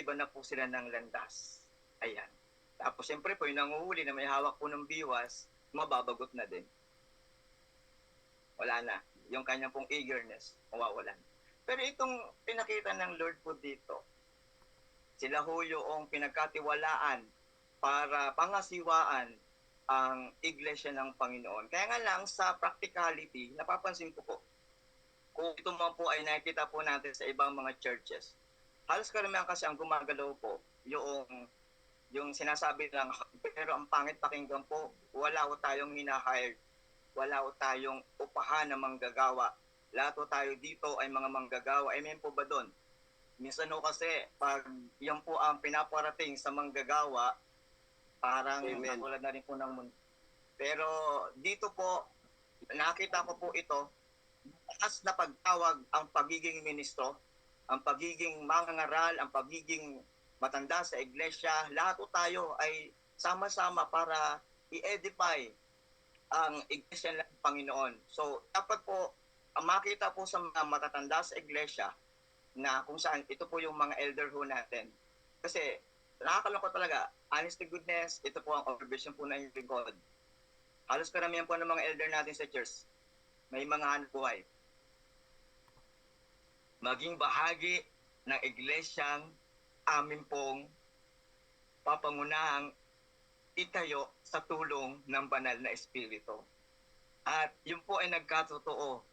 nag-iiba na po sila ng landas. Ayan. Tapos siyempre po, yung nanguhuli na may hawak po ng biwas, mababagot na din. Wala na. Yung kanyang pong eagerness, mawawalan. Pero itong pinakita ng Lord po dito, sila ho yung pinagkatiwalaan para pangasiwaan ang iglesia ng Panginoon. Kaya nga lang sa practicality, napapansin ko po, kung ito man po ay nakikita po natin sa ibang mga churches, halos karamihan kasi ang gumagalaw po, yung sinasabi lang, pero ang pangit pakinggan po, wala ko tayong hinahired, wala ko tayong upahan na manggagawa. Lahat po tayo dito ay mga manggagawa. Amen po ba doon? Minsan ho kasi, pag yan po ang pinaparating sa manggagawa, parang katulad na rin po ng mundo. Pero dito po, nakita ko po ito, taas na pagtawag ang pagiging ministro, ang pagiging mangangaral, ang pagiging matanda sa iglesia, lahat po tayo ay sama-sama para i-edify ang iglesia ng Panginoon. So, dapat po, makita po sa mga matatanda sa iglesia na kung saan ito po yung mga elder ho natin. Kasi, nakakalungkot talaga, honest to goodness, ito po ang observation po na yung lingkod. Halos karamihan po ng mga elder natin sa church, may mga hanap buhay. Maging bahagi ng iglesyang amin pong papangunahang itayo sa tulong ng banal na espiritu. At yun po ay nagkatotoo.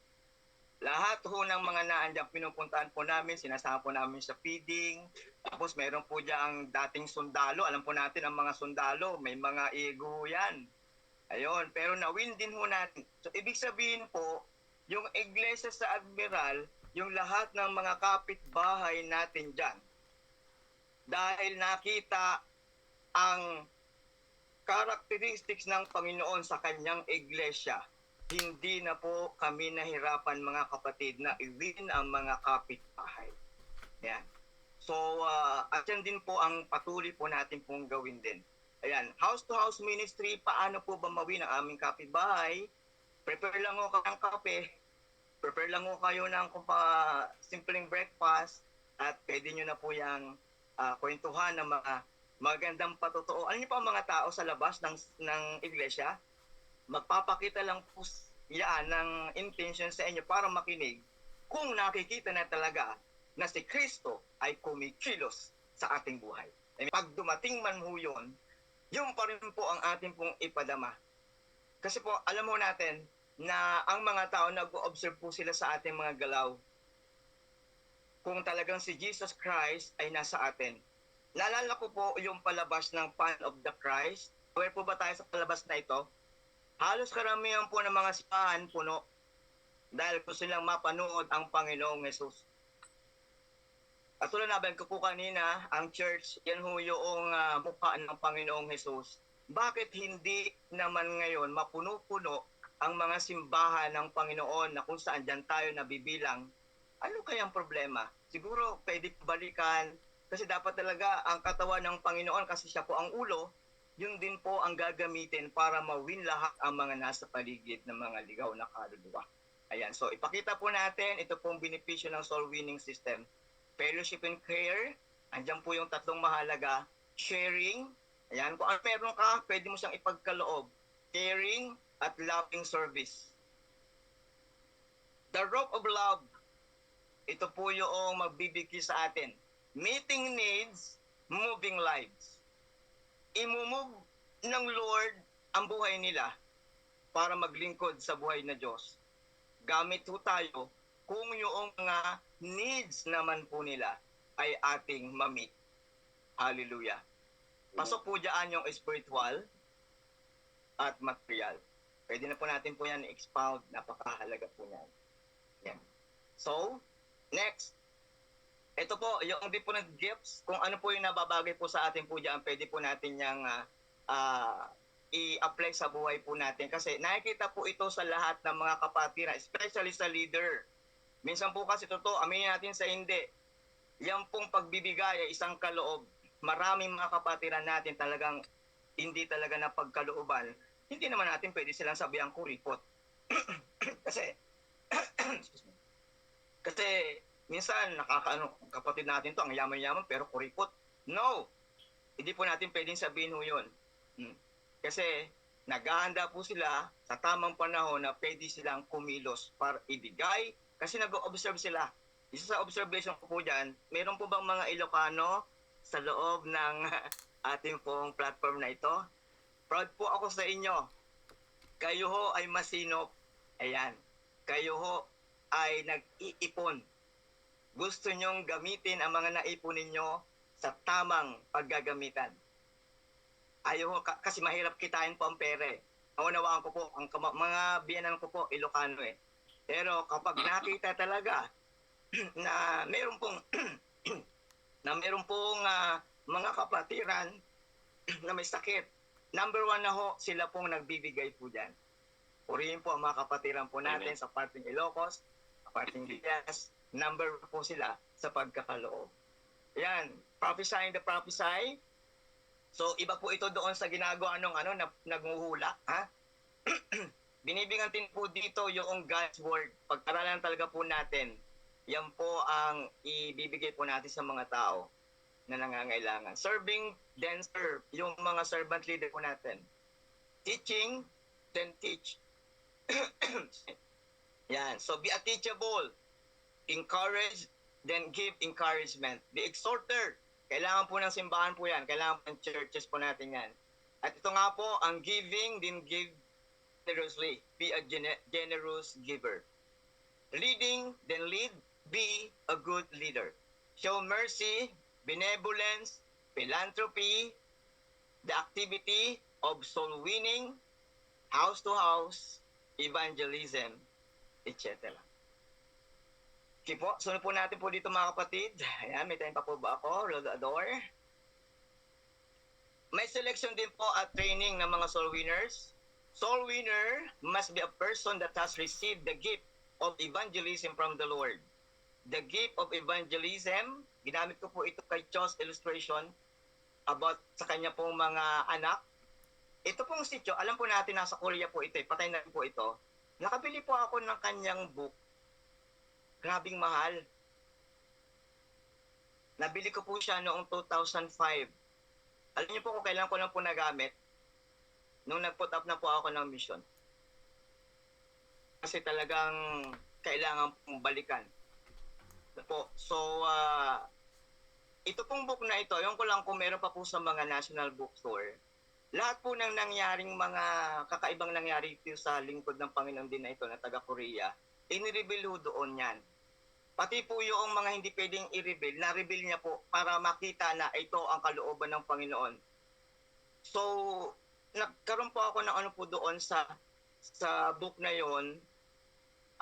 Lahat ho ng mga naandyan pinupuntahan po namin, sinasama po namin sa feeding. Tapos mayroon po dyan ang dating sundalo. Alam po natin ang mga sundalo, may mga ego yan. Ayun, pero na-win din ho natin. So ibig sabihin po, yung iglesia sa Admiral, yung lahat ng mga kapitbahay natin dyan, dahil nakita ang characteristics ng Panginoon sa kanyang iglesia, hindi na po kami nahirapan mga kapatid na i-win ang mga kapitbahay. Yan. So, at yan din po ang patuloy po natin pong gawin din. Ayan, house-to-house ministry, paano po ba mawin ang aming kapitbahay? Prepare lang ho kayo ng kape, prepare lang ho kayo ng simpleng breakfast, at pwede nyo na po yung kwentuhan ng mga magandang patotoo. Alam niyo po ang mga tao sa labas ng iglesia, magpapakita lang po yan ng intention sa inyo para makinig kung nakikita na talaga na si Kristo ay kumikilos sa ating buhay. Pag dumating man ho yun pa rin po ang ating pong ipadama. Kasi po, alam mo natin na ang mga tao nag-o-observe po sila sa ating mga galaw. Kung talagang si Jesus Christ ay nasa atin. Naalala ko po yung palabas ng Pan of the Christ. Aware po ba tayo sa palabas na ito? Halos karamihan po ng mga simbahan puno dahil po silang mapanood ang Panginoong Jesus. At tulad na ko po kanina, ang church, yan ho yung mukha ng Panginoong Jesus. Bakit hindi naman ngayon mapuno-puno ang mga simbahan ng Panginoon na kung saan dyan tayo nabibilang? Ano kayang problema? Siguro pwede balikan, kasi dapat talaga ang katawan ng Panginoon, kasi siya po ang ulo, yun din po ang gagamitin para mawin lahat ang mga nasa paligid ng mga ligaw na kaluluwa. Ayan, so ipakita po natin, ito pong benepisyo ng soul winning system. Fellowship and care, andyan po yung tatlong mahalaga. Sharing, ayan, kung ano meron ka, pwede mo siyang ipagkaloob. Caring at loving service. The rope of love, ito po yung magbibigay sa atin. Meeting needs, moving lives. Imumove ng Lord ang buhay nila para maglingkod sa buhay na Diyos. Gamit po tayo kung yung mga needs naman po nila ay ating ma-meet. Hallelujah. Pasok po dyan yung spiritual at material. Pwede na po natin po yan i-expound. Napakahalaga po yan. Yan. So, next. Ito po, yung different gifts, kung ano po yung nababagay po sa atin po dyan, pwede po natin yung i-apply sa buhay po natin. Kasi nakikita po ito sa lahat ng mga kapatiran, especially sa leader. Minsan po kasi totoo, aminin natin sa hindi. Yan pong pagbibigay ay isang kaloob. Maraming mga kapatiran natin talagang hindi talaga na pagkalooban. Hindi naman natin pwede silang sabihang kuripot. kasi Minsan, nakakaano, kapatid natin to, ang yaman-yaman, pero kuripot. No! Hindi po natin pwedeng sabihin ho yun. Kasi, naghahanda po sila sa tamang panahon na pwede silang kumilos para ibigay. Kasi nag-observe sila. Isa sa observation ko po dyan, meron po bang mga Ilocano sa loob ng ating pong platform na ito? Proud po ako sa inyo. Kayo ho ay masinop. Ayan. Kayo ho ay nag-iipon. Gusto nyong gamitin ang mga naipon ninyo sa tamang paggagamitan. Ayaw ho, kasi mahirap kitain po ang pere. Naunawaan ko po, ang mga biyanan ko po, Ilocano eh. Pero kapag nakita talaga na meron pong mga kapatiran na may sakit, number one na ho, sila pong nagbibigay po dyan. Purihin po ang mga kapatiran po natin sa parting Ilocos, sa parting Lias, number po sila sa pagkakaloob. Yan, prophesying the prophesy. So, iba po ito doon sa ginagawa ng naghuhula. Ha? Binibigantin po dito yung God's Word. Pag-aralan talaga po natin, yan po ang ibibigay po natin sa mga tao na nangangailangan. Serving, then serve. Yung mga servant leader po natin. Teaching, then teach. Yan. So, be a teachable. Encourage, then give encouragement. The exhorter. Kailangan po ng simbahan po yan. Kailangan po ng churches po natin yan. At ito nga po, ang giving, then give generously. Be a generous giver. Leading, then lead. Be a good leader. Show mercy, benevolence, philanthropy, the activity of soul winning, house to house, evangelism, etc. Okay po, sunod po natin po dito mga kapatid. Ayan, may time pa po ba ako? Rodador. May selection din po at training ng mga soul winners. Soul winner must be a person that has received the gift of evangelism from the Lord. The gift of evangelism, ginamit ko po ito kay Cho's illustration about sa kanya pong mga anak. Ito pong si Cho, alam po natin nasa Korea po ito, patay na po ito. Nakabili po ako ng kanyang book. Grabing mahal. Nabili ko po siya noong 2005. Alam niyo po kung kailan ko lang po nagamit? Nung nag-put up na po ako ng mission. Kasi talagang kailangan pong balikan. So, ito pong book na ito, yung ko lang kung meron pa po sa mga national bookstore, lahat po ng nangyaring mga kakaibang nangyari dito sa lingkod ng Panginoon din na ito na taga-Korea, inireveal doon yan. Pati po yung mga hindi pwedeng i-reveal, na-reveal niya po para makita na ito ang kalooban ng Panginoon. So, nagkaroon po ako ng ano po doon sa book na yon.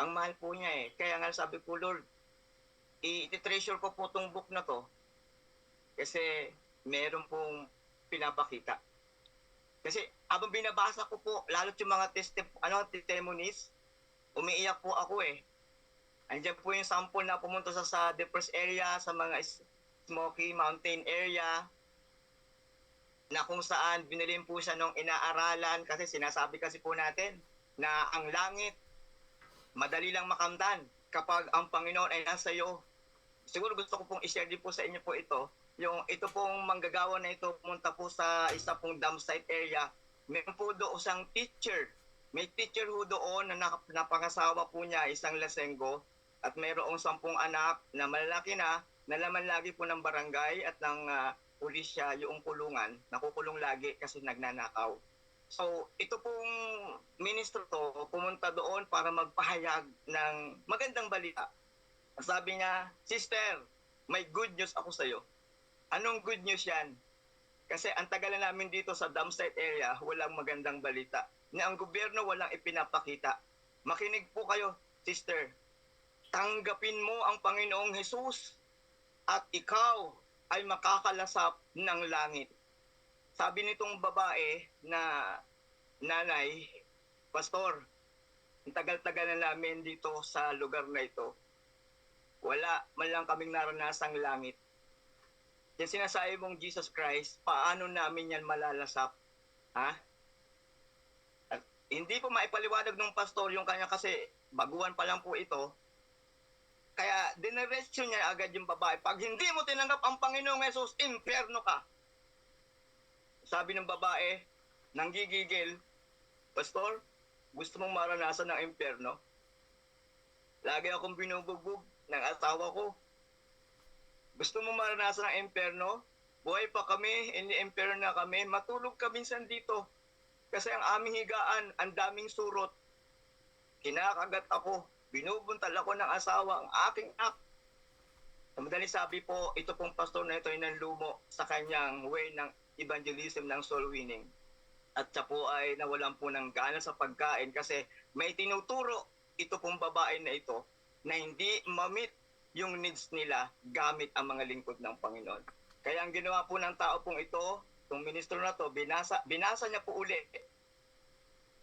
Ang mahal po niya eh. Kaya nga sabi ko, Lord, i-treasure ko po itong book na to kasi meron pong pinapakita. Kasi habang binabasa ko po, lalo yung mga testimonies, umiiyak po ako eh. Andiyan po yung sample na pumunta sa depressed area, sa mga Smoky Mountain area, na kung saan binilin po siya nung inaaralan kasi sinasabi kasi po natin na ang langit, madali lang makamtan kapag ang Panginoon ay nasa iyo. Siguro gusto ko pong i-share din po sa inyo po ito. Yung ito pong manggagawa na ito pumunta po sa isa pong dam site area. Meron po doon isang teacher. May teacher ho doon na napangasawa po niya, isang lasenggo. At mayroong 10 anak na malalaki na, nalaman lagi po ng barangay at ng pulisya yung kulungan. Nakukulong lagi kasi nagnanakaw. So, ito pong ministro to, pumunta doon para magpahayag ng magandang balita. Sabi niya, Sister, may good news ako sa iyo. Anong good news yan? Kasi ang tagal na namin dito sa dam site area, walang magandang balita. Na ang gobyerno walang ipinapakita. Makinig po kayo, Sister. Tanggapin mo ang Panginoong Hesus at ikaw ay makakalasap ng langit. Sabi nitong babae na nanay, Pastor, ang tagal-tagal na namin dito sa lugar na ito. Wala man lang kaming naranasang langit. Yan sinasabi mong Jesus Christ, paano namin yan malalasap? Ha? At hindi po maipaliwanag ng pastor yung kanya kasi baguhan pa lang po ito. Kaya dineresyo niya agad yung babae. Pag hindi mo tinanggap ang Panginoong Yesus, impyerno ka. Sabi ng babae, nanggigigil, Pastor, gusto mong maranasan ng impyerno? Lagi akong binubugbog ng asawa ko. Gusto mong maranasan ng impyerno? Buhay pa kami, ini-impyerno na kami, matulog ka minsan dito. Kasi ang aming higaan, ang daming surot. Kinakagat ako, binubuntal ako ng asawa, ang aking anak. Sa madaling sabi po, ito pong pastor na ito ay nanlumo sa kanyang way ng evangelism ng soul winning. At siya po ay nawalan po ng gana sa pagkain kasi may tinuturo ito pong babae na ito na hindi ma-meet yung needs nila gamit ang mga lingkod ng Panginoon. Kaya ang ginawa po ng tao pong ito, itong ministro na to, binasa niya po uli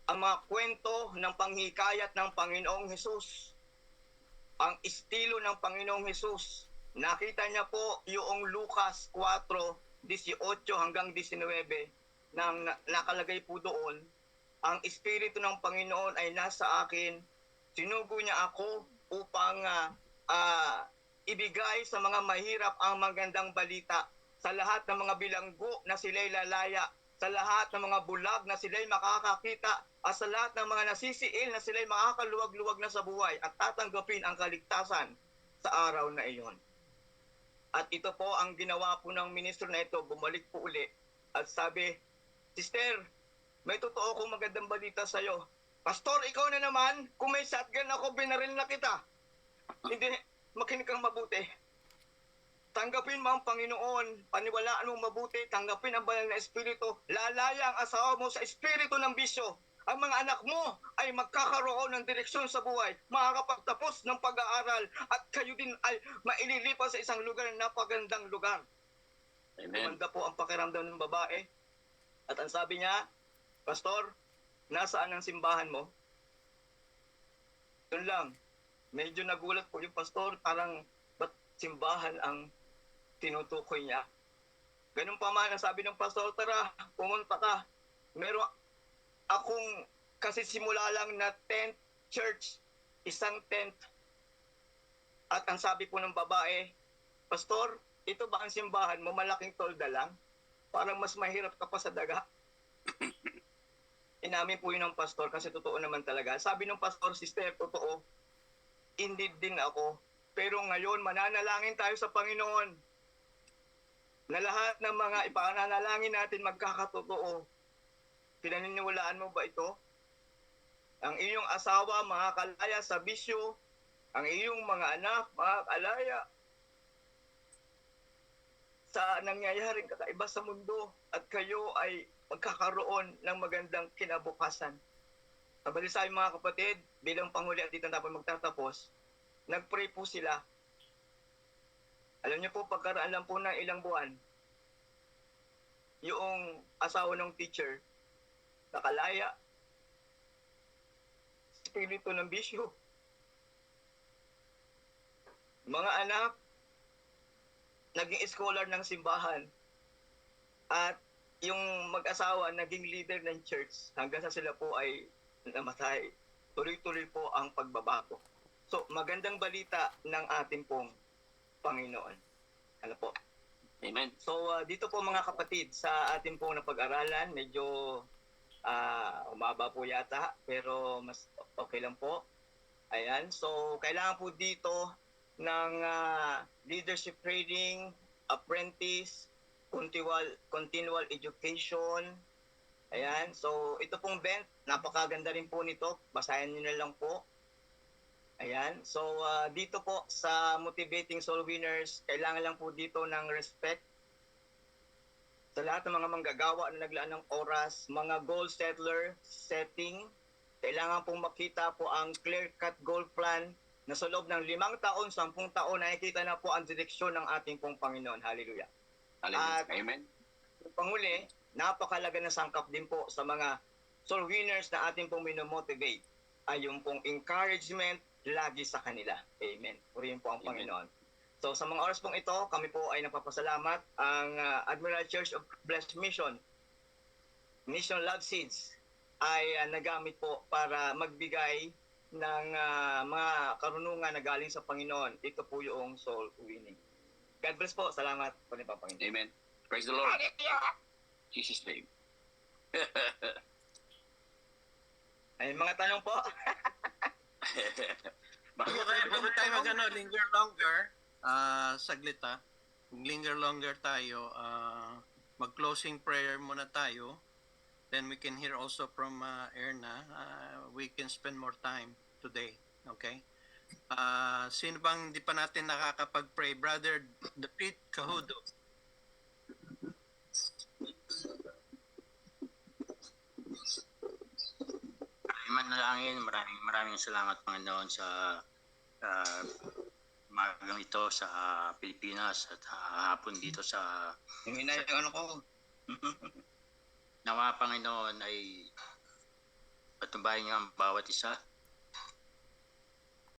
ang mga kwento ng panghikayat ng Panginoong Hesus. Ang estilo ng Panginoong Hesus. Nakita niya po yung Lucas 4:18 hanggang 19 nang nakalagay po doon, ang Espiritu ng Panginoon ay nasa akin, sinugo niya ako upang ibigay sa mga mahirap ang magandang balita, sa lahat ng mga bilanggo na sila'y lalaya, sa lahat ng mga bulag na sila'y makakakita, at sa lahat ng mga nasisiil na sila'y makakaluwag-luwag na sa buhay at tatanggapin ang kaligtasan sa araw na iyon. At ito po ang ginawa po ng ministro na ito, bumalik po uli at sabi, Sister, may totoo kong magandang balita sa'yo. Pastor, ikaw na naman, kung may shotgun ako, binaril na kita. Hindi, makinig kang mabuti. Tanggapin mo ang Panginoon, paniwalaan mo mabuti, tanggapin ang banal na espiritu, lalaya ang asawa mo sa espiritu ng bisyo. Ang mga anak mo ay magkakaroon ng direksyon sa buhay, makakapagtapos ng pag-aaral, at kayo din ay maililipas sa isang lugar na napagandang lugar. Amen. Gumanda po ang pakiramdam ng babae. At ang sabi niya, Pastor, nasaan ang simbahan mo? Doon lang. Medyo nagulat po yung pastor, parang ba't simbahan ang tinutukoy niya? Ganun pa man, ang sabi ng pastor, tara, pumunta ka. Meron akong kasi simula lang na tent church, isang tent. At ang sabi po ng babae, Pastor, ito ba ang simbahan mo? Malaking tolda lang? Parang mas mahirap ka pa sa daga. Inamin po yun ng pastor kasi totoo naman talaga. Sabi ng pastor, Sister, totoo, indeed din ako. Pero ngayon, mananalangin tayo sa Panginoon na lahat ng mga ipananalangin natin magkakatotoo. Pinaniniwalaan mo ba ito? Ang iyong asawa makakalaya sa bisyo, ang iyong mga anak makakalaya sa nangyayaring kakaiba sa mundo, at kayo ay magkakaroon ng magandang kinabukasan. Kabali sa mga kapatid, bilang panghuli at dito na po magtatapos, nagpray po sila. Alam niyo po, pagkaraan lang po ng ilang buwan, yung asawa ng teacher, nakalaya, espiritu ng bisyo. Mga anak, naging scholar ng simbahan, at yung mag-asawa naging leader ng church hanggang sa sila po ay namatay. Tuloy-tuloy po ang pagbabago. So, magandang balita ng ating pong Panginoon. Ano po? Amen. So, dito po mga kapatid, sa ating pong napag-aralan, medyo umaba po yata, pero mas okay lang po. Ayan, so kailangan po dito ng leadership training, apprentice, continual education. Ayan, so ito pong event, napakaganda rin po nito. Basahin niyo na lang po. Ayan, so dito po sa Motivating Soul Winners, kailangan lang po dito ng respect sa lahat ng mga manggagawa na naglaan ng oras, mga goal settler, setting. Kailangan pong makita po ang clear-cut goal plan na sa loob ng 5 taon, 10 taon, nakikita na po ang direksyon ng ating pong Panginoon. Hallelujah. Hallelujah. At Amen. panguli, napakalaga na sangkap din po sa mga soul winners na ating pong minomotivate ay yung pong encouragement lagi sa kanila. Amen. Purihin po ang Amen. Panginoon. So sa mga oras pong ito, kami po ay napapasalamat ang Admiral Church of Blessed Mission Love Seeds ay nagamit po para magbigay ng mga karunungan na galing sa Panginoon. Ito po yung soul winning. God bless po. Salamat po ni Panginoon. Amen. Praise the Lord. Jesus' name. Ay, mga tanong po. Bago tayo linger longer, saglit linger longer tayo, mag-closing prayer muna tayo. Then we can hear also from Erna. We can spend more time today. Okay? Sino bang hindi pa natin nakakapag-pray? Brother David Cahudo. Manalangin, maraming salamat Panginoon sa umagang ito sa Pilipinas at hapon dito sa Yung ina yung ano ko. nawa Panginoon ay patubayan niyo ang bawat isa